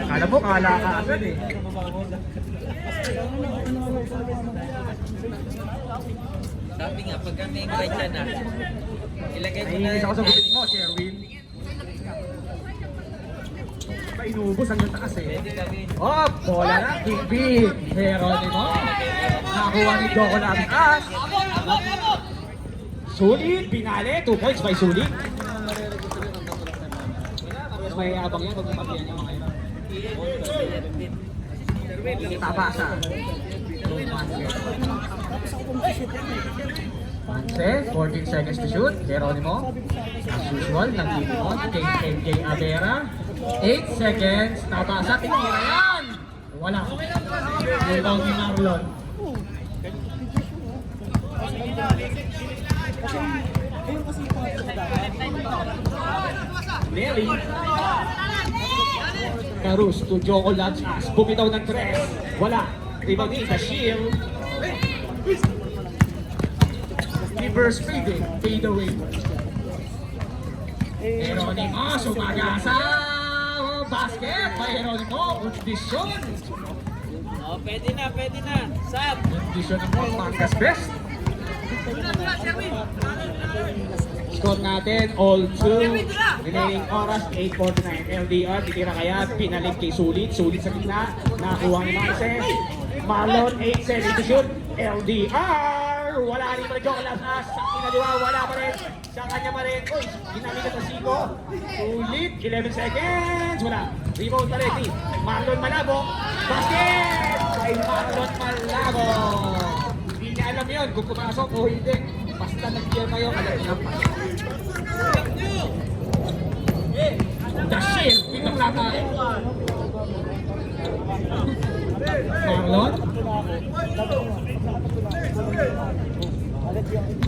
Alam mo, kala ka agad eh. Sabi nga, pagka may right dyan na, ilagay mo na. Naiinis ako sa gupit mo, Sherwin. Inubos ang yung taas eh. Oh, bola na, kick-beat. Geronimo. Nakuha ni Joko Labitas. Sulit, pinali. 2 points by Sulit. Mas may abang yan, magpapagyan niya mga iba. Tabasa. Manse, 14 seconds to shoot. Geronimo. As usual, nag-limon kay MJ Avera. 8 seconds. Tabasa, tinira yan! Wala. Rebound ni Marlon. Mary. Carus to Joko Labs. Bumitaw ng 3. Wala. Rebound ni Shield. Reverse fading. Fade away. Geronimo, sumagasa. Basket by Geronimo. Kondisyon. Oh, pwede na, pwede na. Sab! Kondisyon ng Pangkas best. Score natin, all 2. Remaining oras, 8:49. LDR, titira kaya, pinalik kay Sulit. Sulit sa gitna, nakuha ni Marce. Marlon, 8 seconds to shoot. LDR, wala rin pa rin Joko Labas. Sa kinaliwa, wala pa rin. Sa kanya pa rin. Uy, ginamit na Sigo. Sulit, 11 seconds. Wala. Rebound pa rin. Marlon Malabo. Basket! Kay Marlon Malabo. Hindi niya alam yun kung pumasok o hindi. Basta nag-clear kayo, alam niya pa. The Shield, pitong lata. Marlon.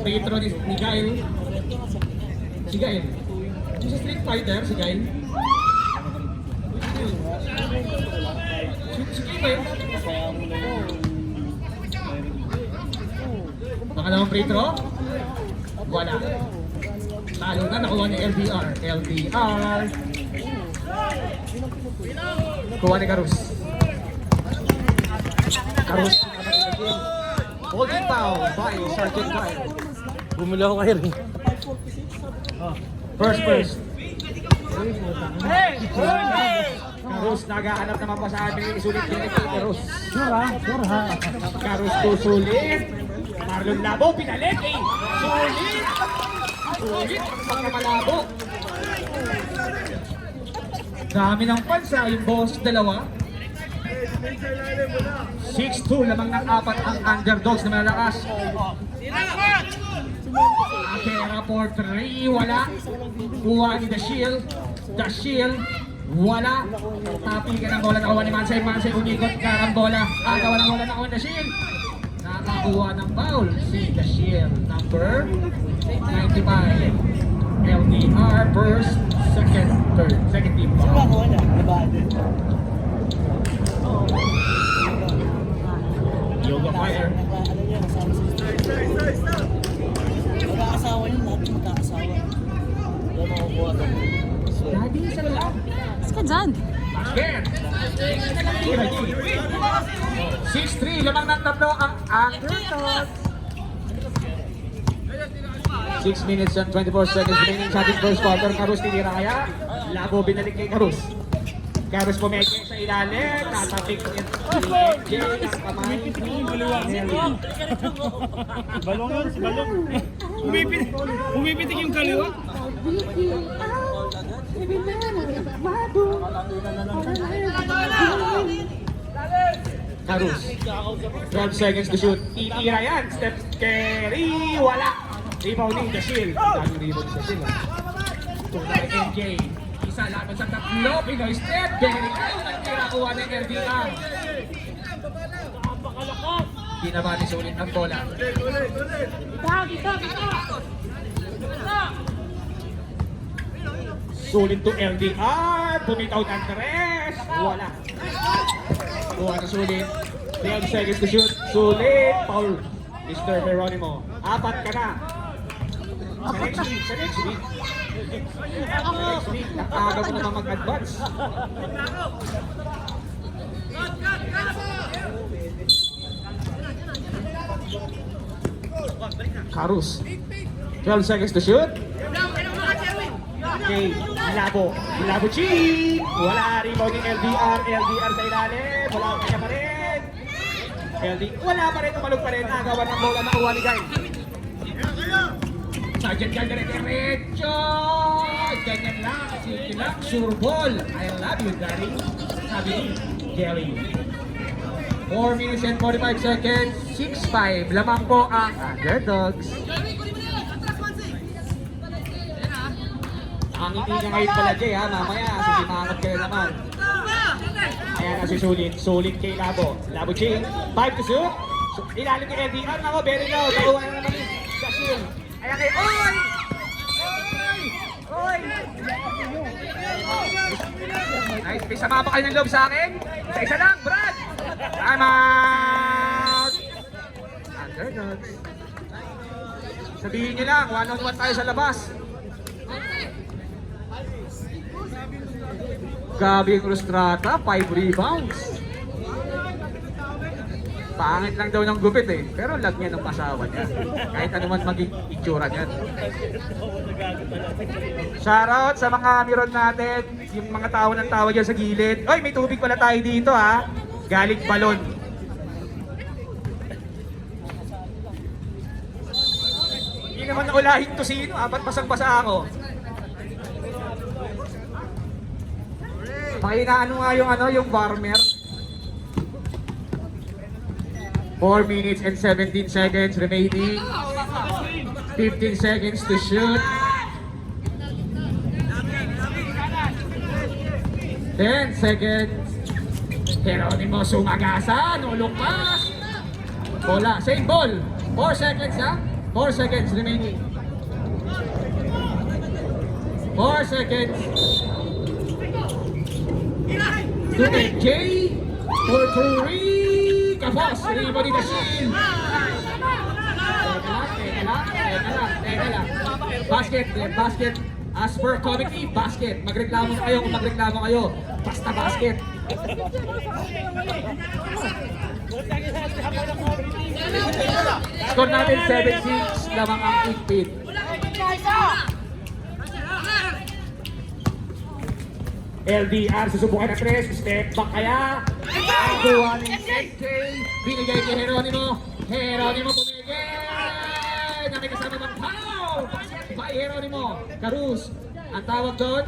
Petro ni Gail. Si Gail. Yung sa Street Fighter, si Gail. Si Gail. Pangalawang free throw. Wala. Talo na, nakuha ni LDR. LDR. Kuha ni Carus. Carus. Holding foul by Sergeant Kyle. Bumula ako kayo rin. First. Carus, nagahanap naman pa sa atin. Isulit din kay Carus. Carus to Sulit. Marlon Labo, pinalik eh. Sulit. Sulit, pagkamalabo. Dami ng pansa yung boss dalawa. 6-2, lamang ng 4 ang underdogs na malalakas. Akera for 3, wala. Kuha ni The Shield. The Shield, wala. Tapi ka ng bola, nakuha ni Mansay. Mansay umikot ka ng bola. Agawa ng bola, nakuha ni The Shield. Nakakuha ng foul si The Shield. Number 95. LDR, first, second team foul. Yoga Fire. Magkakasawa yun, lahat magkakasawa. Wala makukuha doon. Lagi sa lang. Mas ka dyan. Basket. 6-3, lamang ng tatlo ang underdogs. 6 minutes and 24 seconds remaining sa ating first quarter. Carus tinira kaya. Labo binalik kay Carus. Carus pumeke sa ilalim. Tatapik niya si MJ ang kamay. Balong yun, si Balong. Umipitik yung kaliwa. Carus. 12 seconds to shoot. Titira yan. Steph Curry. Wala. Rebounding The Shield. Daming rebound sa Shield. Tunay MJ. Isa laban sa tatlo. Pinoy Steph. Very good. Nagtira kuha ng LDR. Binaba ni Sulit ang bola. Sulit to LDR. Bumitaw ng 3. Wala. Kuha na Sulit. 12 seconds to shoot. Sulit. Foul. Mr. Geronimo. 4 ka na. Sa next week. Next week, nakagaw mo naman mag-advance. Karus. 12 seconds to shoot. Okay, Ilabo Chi! Wala, rebound ni LDR sa ilalim. Wala kanya pa rin. Wala pa rin, tumalog pa rin. Nagawa ng bola na uwa ni Guy. Sergeant Guy diretso! Ganyan lang, sige lang, sure ball. I love you, Daddy. Sabi ni Jelly. 4 minutes and 45 seconds. 6-5. Lamang po ang Underdogs. Ang hindi niya ngayon pala, Jay, ha? Mamaya, sisimangot ka na naman. Ayan na si Sulit. Sulit kay Labo. Labo Ching. 5 to shoot. Ilalim ni LDR. Nako, very low. Nakuha na naman ni Gashin. Ayan kay... Oy! Oy! Nice. May sama pa kayo ng loob sa akin? Isa lang, Brad! Time out! Underdogs. Sabihin nyo lang, 1-on-1 tayo sa labas. Gabi Rostrata, 5 rebounds. Pangit lang daw ng gupit eh, pero lag niya ng pasawa niya. Kahit ano man maging itsura niya. Shoutout sa mga miron natin, yung mga tawa ng tawa dyan sa gilid. Oy, may tubig pala tayo dito ha. Galing balon. Hindi naman naulahin to sino, apat basang-basa ako. Pakinaano nga yung farmer. 4 minutes and 17 seconds remaining. 15 seconds to shoot. 10 seconds. Geronimo Sumagasa, nulong pass. Bola, same ball. 4 seconds ha. 4 seconds remaining. 4 seconds. To MJ, for Curry, Kapos, rebound ni Gashin. Teka lang. Basket. As per committee, basket. Magreklamo kayo kung magreklamo kayo. Basta basket. Score natin 7-6, lamang ang 8-pin. LDR susubukan ng 3, step back kaya. Ang kuha ni SK, binigay kay Geronimo. Geronimo bumigay! Na may kasama ng foul! By Geronimo. Karus, ang tawag doon?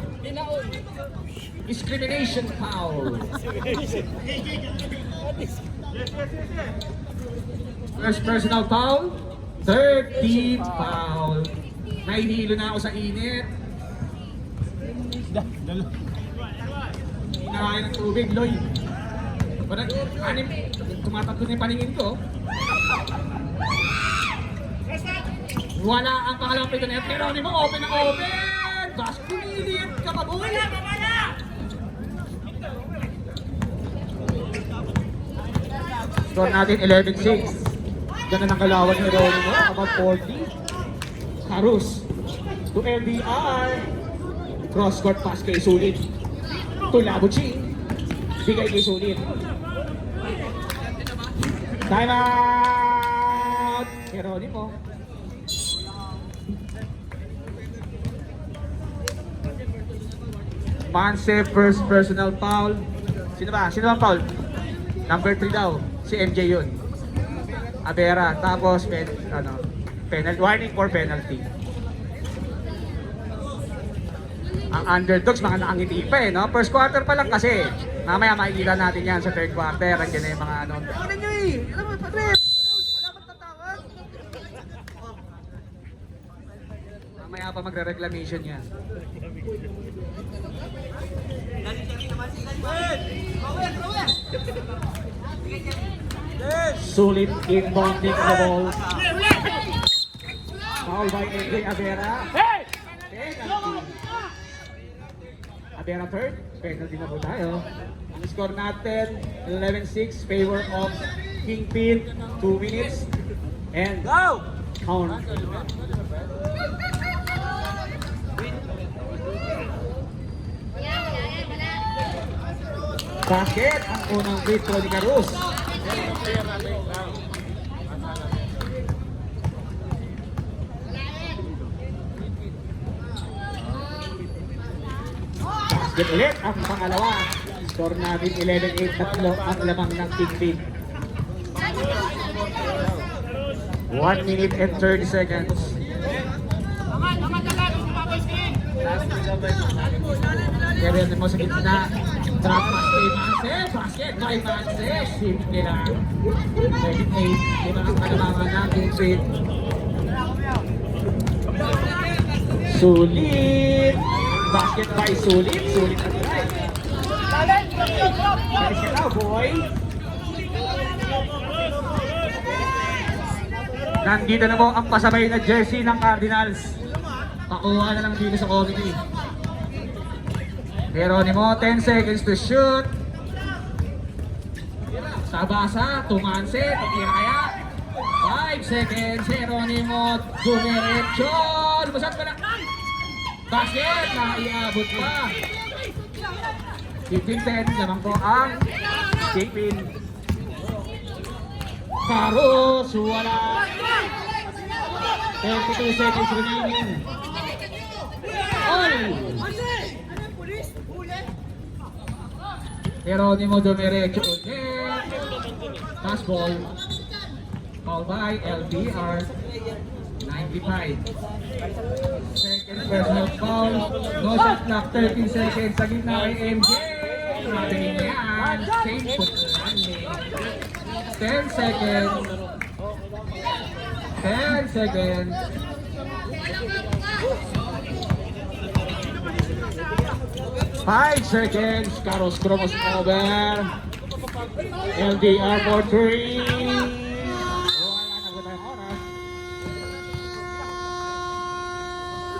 Discrimination foul. First personal foul, third team foul. Nahihilo na ako sa init. Hinakain ng tubig, Loy. Anim, tumatakbo na yung paningin ko. Wala ang pangalawang pito na yan. Geronimo, open na open! Bas, kumilit ka pa, boy! Score natin 11-6. Ganda ng kalawan ni Geronimo, about 40. Karus to LDR. Cross-court pass kay Sulit. To Labo Ching. Bigay kay Sulit. Time out! Geronimo. Manse, first personal foul. Sino ba? Sino bang foul? Number 3 daw. Si MJ yun. Abera. Tapos, penalty. Warning for penalty. Ang Underdogs, mga nakangiti pa eh, no? First quarter pa lang kasi. Mamaya makikita natin yan sa third quarter. Andiyan na yung mga ano. Ano nyo eh? Alam mo, Padre! Wala bang tatawag? Mamaya pa magre-reclamation yan. Sulit inbounding the ball. Foul by MJ Abera. Penalty. Abera third. Penalty na po tayo. Ang score natin, 11-6, favor of Kingpin. 2 minutes. And go! Count. Basket, ang unang free throw ni Carus. Basket ulit ang pangalawa. Score natin 11-8, tatlo ang lamang ng Big Big. 1 minute and 30 seconds. Kaya mo sa gitna. Drop pass kay Manses. Basket by Manses. Simple lang. 38. Lima ang kalamangan ng Big Big. Sulit. Basket by Sulit. Sulit ang drive. Nice ka na, boy. Nandito na po ang pasabay na jersey ng Cardinals. Pakuha na lang dito sa committee. Geronimo, 10 seconds to shoot. Sabasa, tumanse, patira kaya. 5 seconds, Geronimo, dumiretso. Lumasat pa na. Basket, naiabot pa. 15-10 naman po ang Kingpin. Carus, wala. 32 seconds remaining. All! Geronimo dumiretso ulit. Pass ball. Call by LPR. 95. Second personal foul. No shot clock. 13 seconds. Sa gitna kay MJ. Grabe niya yan. Same foot. 10 seconds. 10 seconds. Five seconds. Carlos Cromos over. LDR for 3.